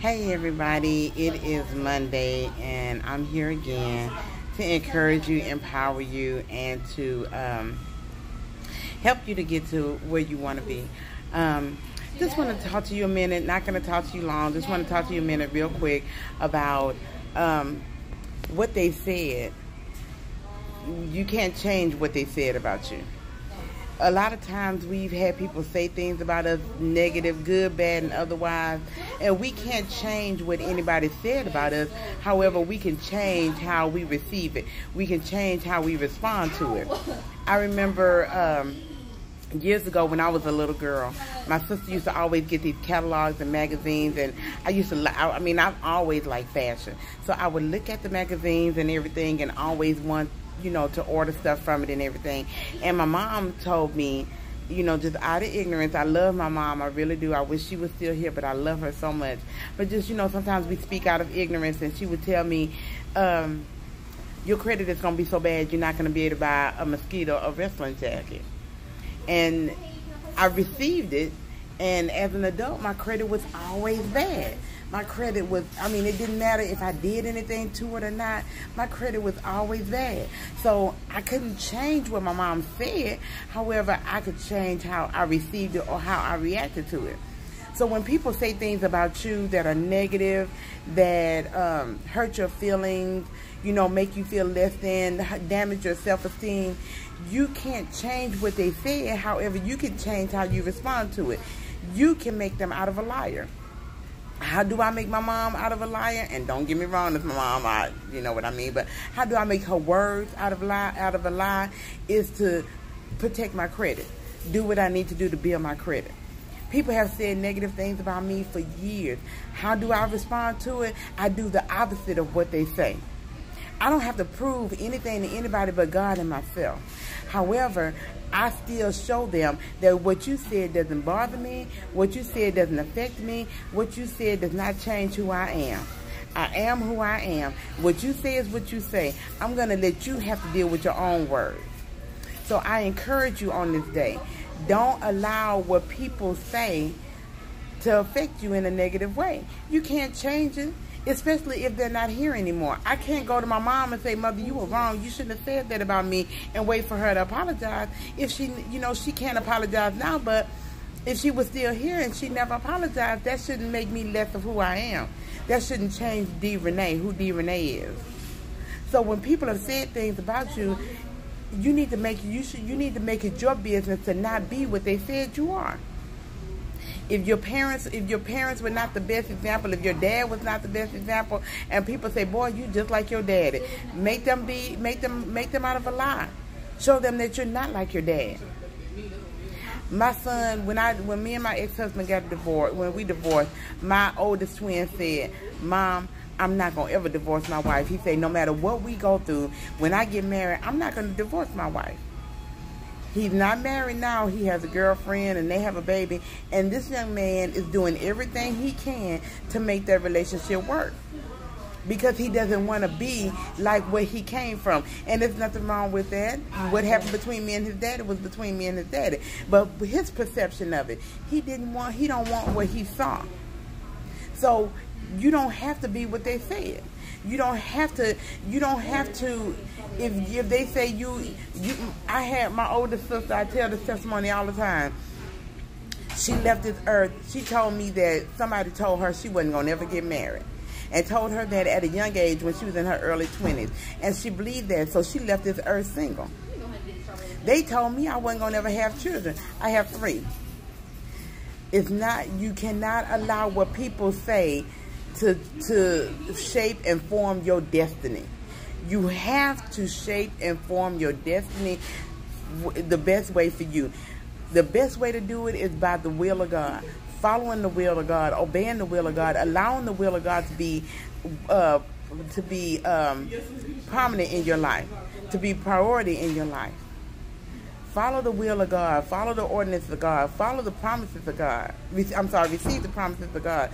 Hey everybody, it is Monday and I'm here again to encourage you, empower you, and to help you to get to where you want to be. Just want to talk to you a minute, not going to talk to you long, just want to talk to you a minute real quick about what they said. You can't change what they said about you. A lot of times we've had people say things about us, negative, good, bad, and otherwise, and we can't change what anybody said about us. However, we can change how we receive it. We can change how we respond to it. I remember years ago when I was a little girl, my sister used to always get these catalogs and magazines, and I've always liked fashion. So I would look at the magazines and everything and always want to order stuff from it and everything. And my mom told me, just out of ignorance, I love my mom, I really do. I wish she was still here, but I love her so much. But just, sometimes we speak out of ignorance, and she would tell me, your credit is going to be so bad, you're not going to be able to buy a mosquito or wrestling jacket. And I received it, and as an adult, my credit was always bad. My credit was, it didn't matter if I did anything to it or not. My credit was always bad. So I couldn't change what my mom said. However, I could change how I received it or how I reacted to it. So when people say things about you that are negative, that hurt your feelings, make you feel less than, damage your self-esteem, you can't change what they said. However, you can change how you respond to it. You can make them out of a liar. How do I make my mom out of a liar? And don't get me wrong, it's my mom, you know what I mean. But how do I make her words out of a lie? Is to protect my credit. Do what I need to do to build my credit. People have said negative things about me for years. How do I respond to it? I do the opposite of what they say. I don't have to prove anything to anybody but God and myself. However, I still show them that what you said doesn't bother me, what you said doesn't affect me, what you said does not change who I am. I am who I am. What you say is what you say. I'm going to let you have to deal with your own words. So I encourage you on this day, don't allow what people say to affect you in a negative way. You can't change it. Especially if they're not here anymore. I can't go to my mom and say, Mother, you were wrong. You shouldn't have said that about me, and wait for her to apologize. If she, she can't apologize now, but if she was still here and she never apologized, that shouldn't make me less of who I am. That shouldn't change D. Renee, who D. Renee is. So when people have said things about you, you need to make it your business to not be what they said you are. If your parents were not the best example, if your dad was not the best example, and people say, boy, you just like your daddy, make them out of a lie. Show them that you're not like your dad. My son, when me and my ex-husband got divorced, when we divorced, my oldest twin said, Mom, I'm not going to ever divorce my wife. He said, no matter what we go through, when I get married, I'm not going to divorce my wife. He's not married now. He has a girlfriend and they have a baby. And this young man is doing everything he can to make that relationship work. Because he doesn't want to be like where he came from. And there's nothing wrong with that. What happened between me and his daddy was between me and his daddy. But his perception of it, he don't want what he saw. So you don't have to be what they said. You don't have to, if they say I had my oldest sister, I tell this testimony all the time. She left this earth. She told me that somebody told her she wasn't going to ever get married. And told her that at a young age when she was in her early 20s. And she believed that, so she left this earth single. They told me I wasn't going to ever have children. I have 3. You cannot allow what people say to shape and form your destiny. You have to shape and form your destiny the best way for you. The best way to do it is by the will of God. Following the will of God, obeying the will of God, allowing the will of God to be prominent in your life, to be priority in your life. Follow the will of God. Follow the ordinances of God. Follow the promises of God. Receive the promises of God.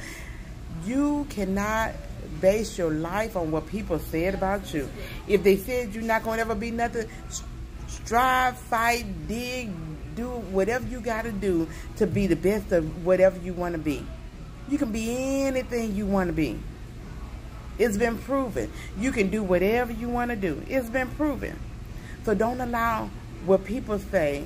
You cannot base your life on what people said about you. If they said you're not going to ever be nothing, strive, fight, dig, do whatever you got to do to be the best of whatever you want to be. You can be anything you want to be. It's been proven. You can do whatever you want to do. It's been proven. So don't allow what people say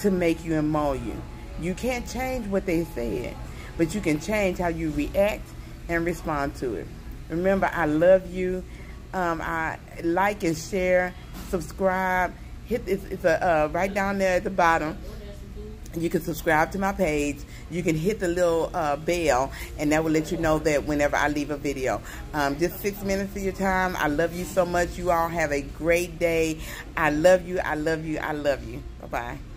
to make you and mold you. You can't change what they said, but you can change how you react and respond to it. Remember, I love you. I like and share, subscribe. Hit it's right down there at the bottom. You can subscribe to my page. You can hit the little bell, and that will let you know that whenever I leave a video. Just 6 minutes of your time. I love you so much. You all have a great day. I love you. I love you. I love you. Bye-bye.